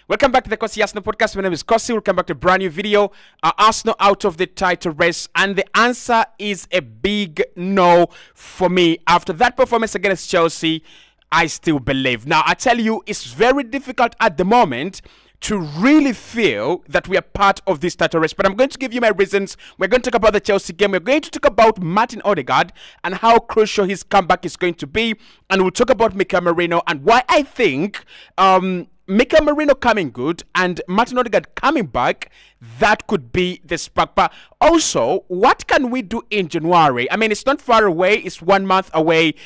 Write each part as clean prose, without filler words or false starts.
Welcome back to the Kosi Arsenal podcast. My name is Kosi. Welcome back to a brand new video. Arsenal out of the title race, and the answer is a big no for me. After that performance against Chelsea, I still believe. Now, I tell you, it's very difficult at the moment to really feel that we are part of this title race. But I'm going to give you my reasons. We're going to talk about the Chelsea game. We're going to talk about Martin Odegaard and how crucial his comeback is going to be. And we'll talk about Mikel Merino and why I think Mikel Merino coming good and Martin Odegaard coming back, that could be the spark. But also, what can we do in January? I mean, it's not far away. It's 1 month away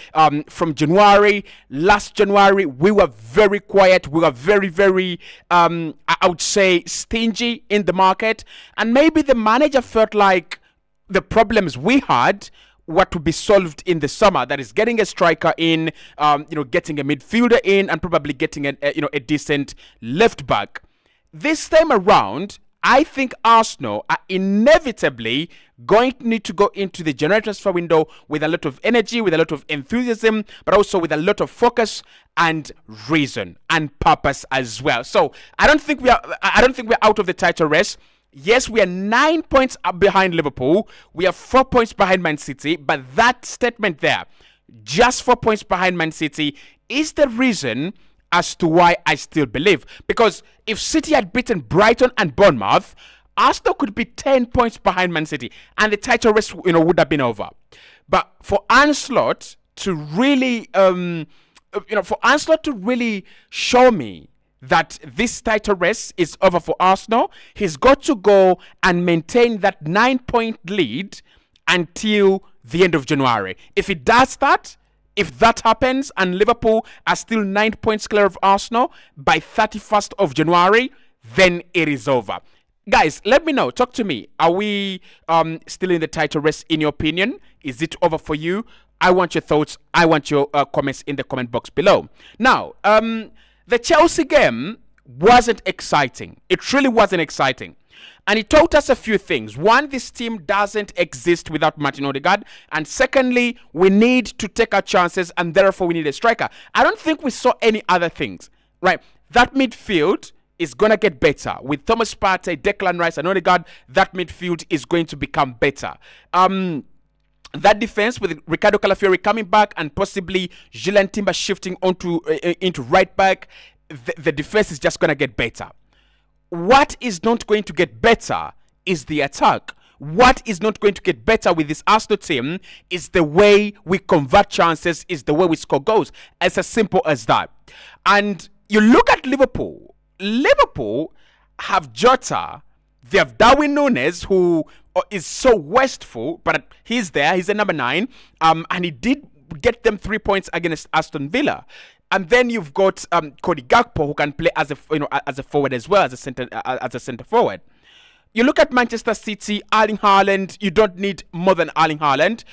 from January. Last January, we were very quiet. We were very, I would say, stingy in the market. And maybe the manager felt like the problems we had what to be solved in the summer, that is getting a striker in, getting a midfielder in, and probably getting a decent left back. This time around, I think Arsenal are inevitably going to need to go into the January transfer window with a lot of energy, with a lot of enthusiasm, but also with a lot of focus and reason and purpose as well. So I don't think we're out of the title race. Yes, we are 9 points up behind Liverpool. We are 4 points behind Man City. But that statement there, just 4 points behind Man City, is the reason as to why I still believe. Because if City had beaten Brighton and Bournemouth, Arsenal could be 10 points behind Man City, and the title race, would have been over. But for Ancelotti to really, show me that this title race is over for Arsenal, he's got to go and maintain that 9-point lead until the end of January. If he does that, if that happens and Liverpool are still 9 points clear of Arsenal by 31st of January, then it is over. Guys, let me know. Talk to me. Are we still in the title race in your opinion? Is it over for you? I want your thoughts. I want your comments in the comment box below. Now, the Chelsea game wasn't exciting. It really wasn't exciting. And it taught us a few things. One, this team doesn't exist without Martin Odegaard. And secondly, we need to take our chances, and therefore we need a striker. I don't think we saw any other things, right? That midfield is going to get better. With Thomas Partey, Declan Rice, and Odegaard, that midfield is going to become better. That defense with Ricardo Calafiori coming back and possibly Julian Timber shifting into right back, the defense is just going to get better. What is not going to get better is the attack. What is not going to get better with this Arsenal team is the way we convert chances, is the way we score goals. It's as simple as that. And you look at Liverpool. Liverpool have Jota. They have Darwin Núñez, who is so wasteful, but he's there. He's a number 9, and he did get them 3 points against Aston Villa. And then you've got Cody Gakpo, who can play as a forward as well, as a center forward. You look at Manchester City, Erling Haaland. You don't need more than Erling Haaland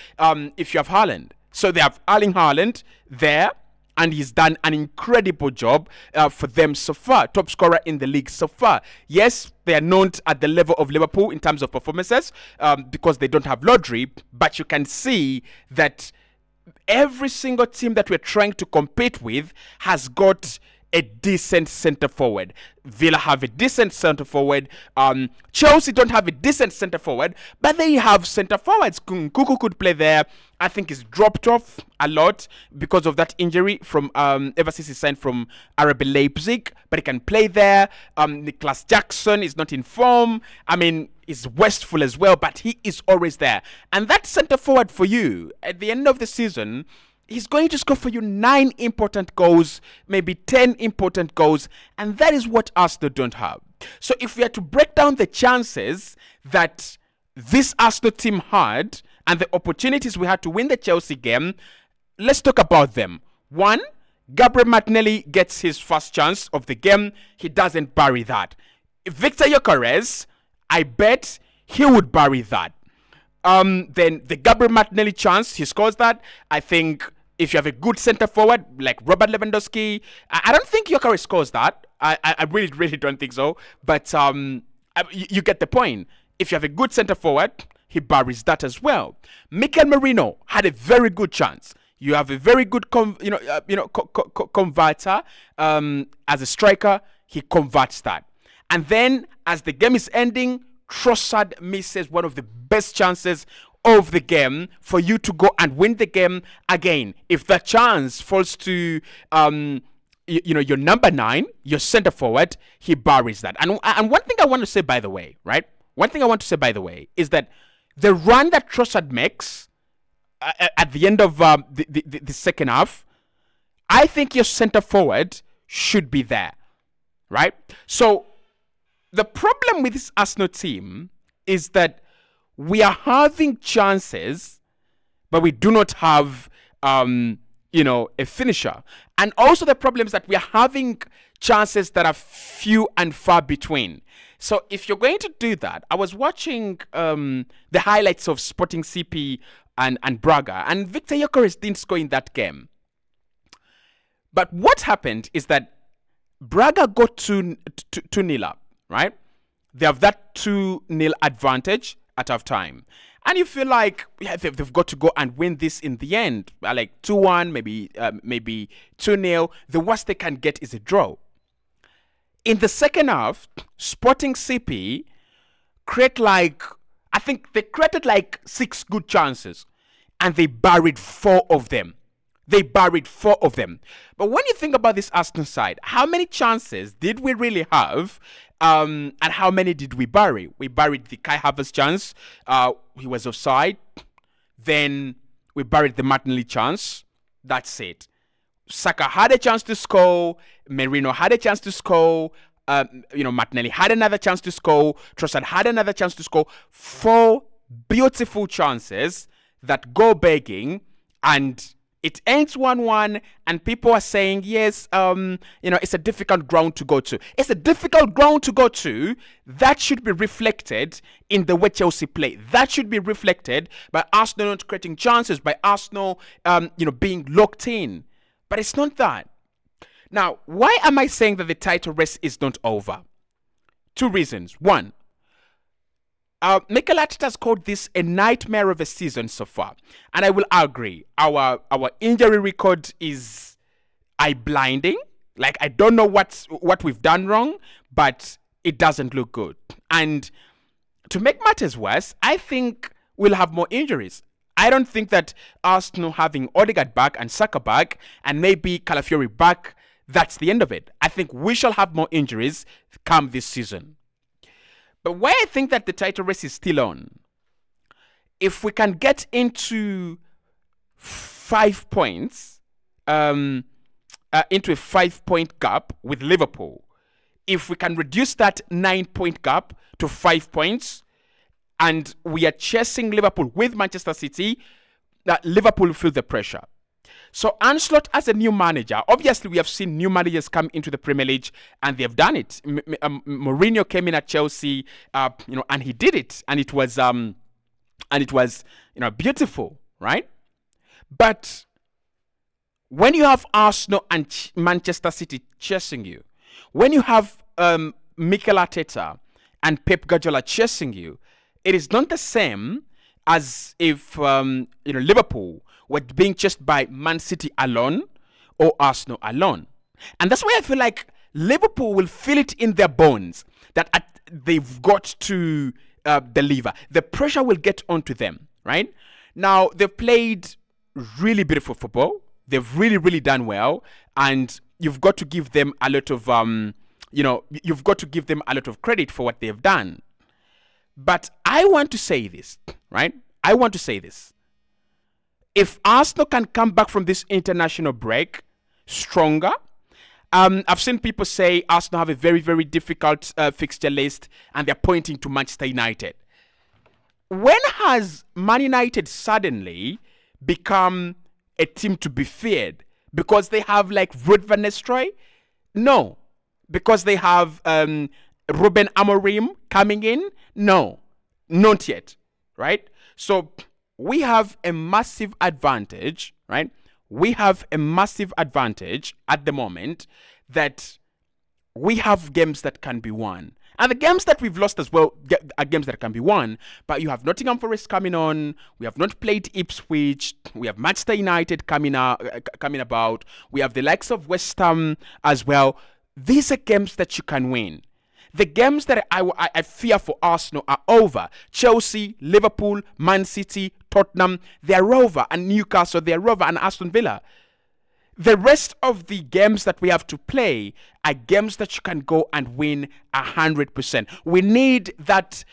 if you have Haaland. So they have Erling Haaland there, and he's done an incredible job for them so far. Top scorer in the league so far. Yes, they are not at the level of Liverpool in terms of performances because they don't have Rodri. But you can see that every single team that we're trying to compete with has got a decent center forward. Villa have a decent center forward. Chelsea don't have a decent center forward, but they have center forwards. Kuku could play there. I think he's dropped off a lot because of that injury from ever since he signed from RB Leipzig, but he can play there. Nicholas Jackson is not in form. I mean, he's wasteful as well, but he is always there. And that center forward for you at the end of the season, he's going to score for you 9 important goals, maybe 10 important goals, and that is what Arsenal don't have. So if we are to break down the chances that this Arsenal team had and the opportunities we had to win the Chelsea game, let's talk about them. 1, Gabriel Martinelli gets his first chance of the game. He doesn't bury that. Victor Gyökeres, I bet he would bury that. Then the Gabriel Martinelli chance, he scores that. I think if you have a good center forward like Robert Lewandowski, I don't think Gyökeres scores that. I really don't think so. But you get the point. If you have a good center forward, he buries that as well. Mikel Merino had a very good chance. You have a very good converter as a striker. he converts that. And then as the game is ending, Trossard misses one of the best chances of the game for you to go and win the game again. If that chance falls to your number 9, your center forward, he buries that. And one thing I want to say, by the way, right? One thing I want to say, by the way, is that the run that Trossard makes at the end of the second half, I think your center forward should be there, right? So the problem with this Arsenal team is that we are having chances, but we do not have, a finisher. And also the problem is that we are having chances that are few and far between. So if you're going to do that, I was watching the highlights of Sporting CP and Braga, and Victor Gyökeres didn't score in that game. But what happened is that Braga got 2-0 up, right? They have that 2-0 advantage at half time. And you feel like they've got to go and win this in the end. Like 2-1, maybe 2-0. The worst they can get is a draw. In the second half, Sporting CP created like 6 good chances. And they buried 4 of them. But when you think about this Arsenal side, how many chances did we really have? And how many did we bury? We buried the Kai Havertz chance. He was offside. Then we buried the Martinelli chance. That's it. Saka had a chance to score. Merino had a chance to score. Martinelli had another chance to score. Trossard had another chance to score. 4 beautiful chances that go begging, and it ends 1-1, and people are saying, yes, it's a difficult ground to go to. It's a difficult ground to go to. That should be reflected in the way Chelsea play. That should be reflected by Arsenal not creating chances, by Arsenal, being locked in. But it's not that. Now, why am I saying that the title race is not over? 2 reasons. 1, Mikel Arteta has called this a nightmare of a season so far. And I will agree. Our injury record is eye-blinding. Like, I don't know what we've done wrong, but it doesn't look good. And to make matters worse, I think we'll have more injuries. I don't think that Arsenal having Odegaard back and Saka back and maybe Calafiori back, that's the end of it. I think we shall have more injuries come this season. But where I think that the title race is still on, if we can get into 5 points, into a 5-point gap with Liverpool, if we can reduce that 9-point gap to 5 points, and we are chasing Liverpool with Manchester City, that Liverpool will feel the pressure. So Ancelotti as a new manager, obviously we have seen new managers come into the Premier League and they have done it. Mourinho came in at Chelsea, and he did it, and it was beautiful, right? But when you have Arsenal and Manchester City chasing you, when you have Mikel Arteta and Pep Guardiola chasing you, it is not the same as if Liverpool were being chased by Man City alone or Arsenal alone. And that's why I feel like Liverpool will feel it in their bones that they've got to deliver. The pressure will get onto them, right? Now, they've played really beautiful football. They've really, really done well. And you've got to give them a lot of, you've got to give them a lot of credit for what they've done. But I want to say this, right? I want to say this. If Arsenal can come back from this international break stronger, I've seen people say Arsenal have a very, very difficult fixture list and they're pointing to Manchester United. When has Man United suddenly become a team to be feared? Because they have like Ruud van Nistelrooy? No. Because they have Ruben Amorim coming in? No. Not yet. Right? So we have a massive advantage, right? We have a massive advantage at the moment that we have games that can be won. And the games that we've lost as well are games that can be won. But you have Nottingham Forest coming on. We have not played Ipswich. We have Manchester United coming about. We have the likes of West Ham as well. these are games that you can win. The games that I fear for Arsenal are over. Chelsea, Liverpool, Man City, Tottenham, they're over. And Newcastle, they're over. And Aston Villa. The rest of the games that we have to play are games that you can go and win 100%. We need that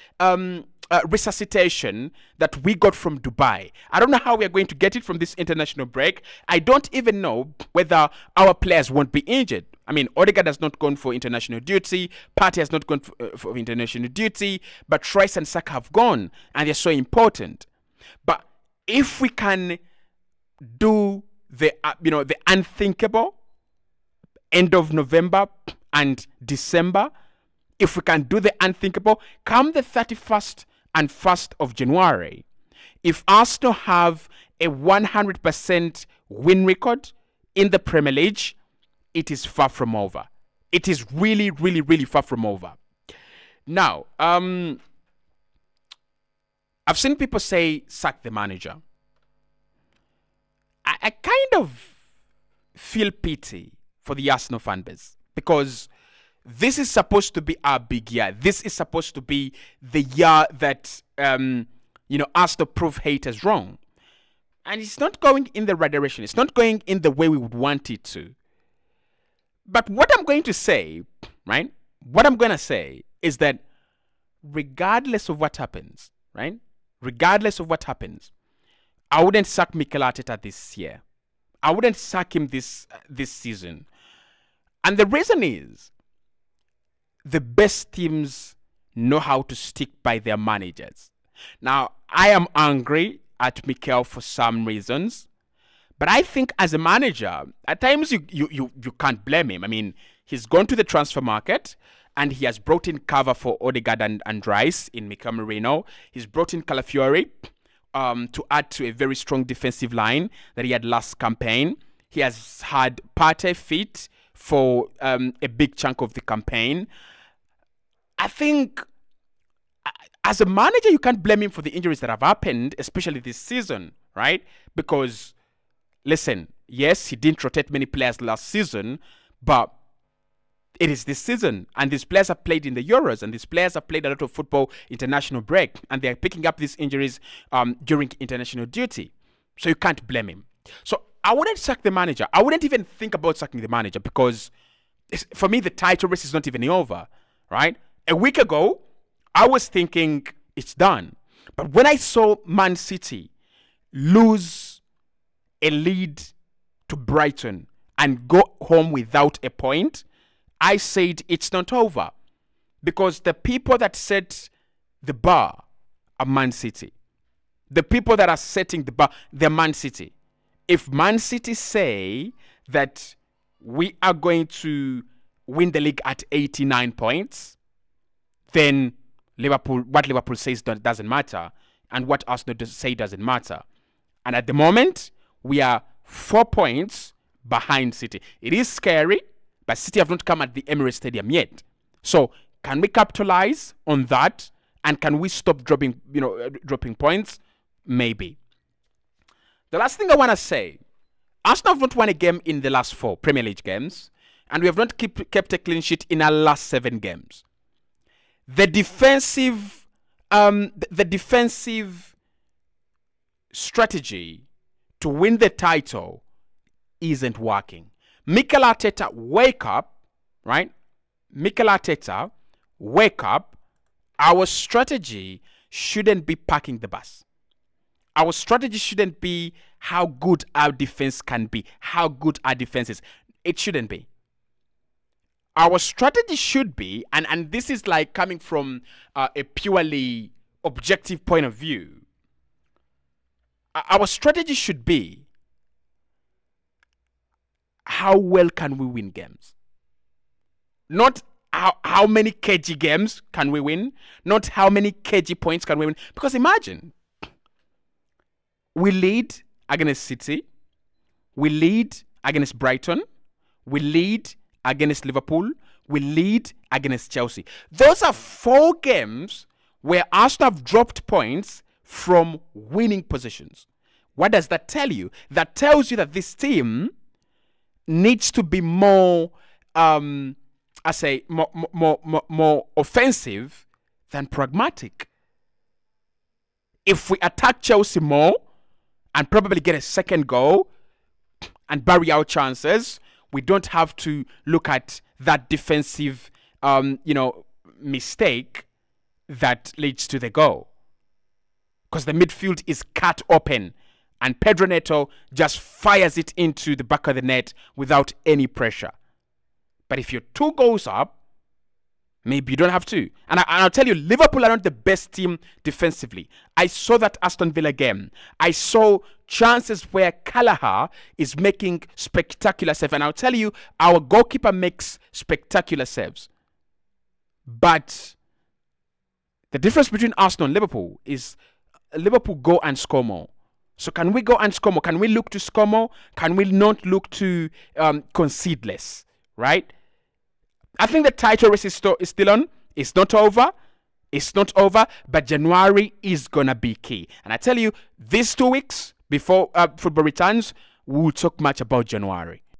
resuscitation that we got from Dubai. I don't know how we are going to get it from this international break. I don't even know whether our players won't be injured. I mean, Odegaard has not gone for international duty. Partey has not gone for international duty. But Rice and Saka have gone, and they're so important. But if we can do the unthinkable, end of November and December, if we can do the unthinkable, come the 31st and 1st of January, if Arsenal have a 100% win record in the Premier League, it is far from over. It is really, really, really far from over. Now, I've seen people say, sack the manager. I kind of feel pity for the Arsenal fan base, because this is supposed to be our big year. This is supposed to be the year that Arsenal prove haters wrong, and it's not going in the right direction. It's not going in the way we would want it to. But what I'm going to say, right? What I'm going to say is that regardless of what happens, right? Regardless of what happens, I wouldn't sack Mikel Arteta this year. I wouldn't sack him this season. And the reason is, the best teams know how to stick by their managers. Now, I am angry at Mikel for some reasons, but I think as a manager, at times you can't blame him. I mean, he's gone to the transfer market and he has brought in cover for Odegaard and Rice in Mikel Merino. He's brought in Calafiori to add to a very strong defensive line that he had last campaign. He has had Partey fit for a big chunk of the campaign. I think as a manager, you can't blame him for the injuries that have happened, especially this season, right? Because, listen, yes, he didn't rotate many players last season, but it is this season, and these players have played in the Euros, and these players have played a lot of football international break, and they're picking up these injuries during international duty. So you can't blame him. So I wouldn't sack the manager. I wouldn't even think about sacking the manager, because for me, the title race is not even over, right? A week ago, I was thinking it's done. But when I saw Man City lose a lead to Brighton and go home without a point, I said it's not over, because the people that set the bar are Man City. The people that are setting the bar, they're Man City. If Man City say that we are going to win the league at 89 points, then what Liverpool says doesn't matter, and what Arsenal say doesn't matter. And at the moment, we are 4 points behind City. It is scary, but City have not come at the Emirates Stadium yet. So can we capitalize on that? And can we stop dropping points? Maybe. The last thing I want to say, Arsenal have not won a game in the last 4 Premier League games, and we have not kept a clean sheet in our last 7 games. The defensive strategy to win the title isn't working. Mikel Arteta, wake up, right? Mikel Arteta, wake up. Our strategy shouldn't be parking the bus. Our strategy shouldn't be how good our defense can be, how good our defense is. It shouldn't be. Our strategy should be, and this is like coming from a purely objective point of view, our strategy should be, how well can we win games? Not how many kg games can we win, not how many kg points can we win. Because imagine, we lead against City, we lead against Brighton, we lead against Liverpool, we lead against Chelsea. Those are 4 games where Arsenal have dropped points from winning positions. What does that tell you? That tells you that this team needs to be more I say, more offensive than pragmatic. If we attack Chelsea more and probably get a second goal and bury our chances, we don't have to look at that defensive, mistake that leads to the goal. Because the midfield is cut open and Pedro Neto just fires it into the back of the net without any pressure. But if you're 2 goals up, maybe you don't have to. And I'll tell you, Liverpool are not the best team defensively. I saw that Aston Villa game. I saw chances where Callagher is making spectacular saves. And I'll tell you, our goalkeeper makes spectacular saves. But the difference between Arsenal and Liverpool is Liverpool go and score more. So can we go and score more? Can we look to score more? Can we not look to concede less? Right? I think the title race is still on. It's not over. It's not over. But January is going to be key. And I tell you, these 2 weeks before football returns, we'll talk much about January.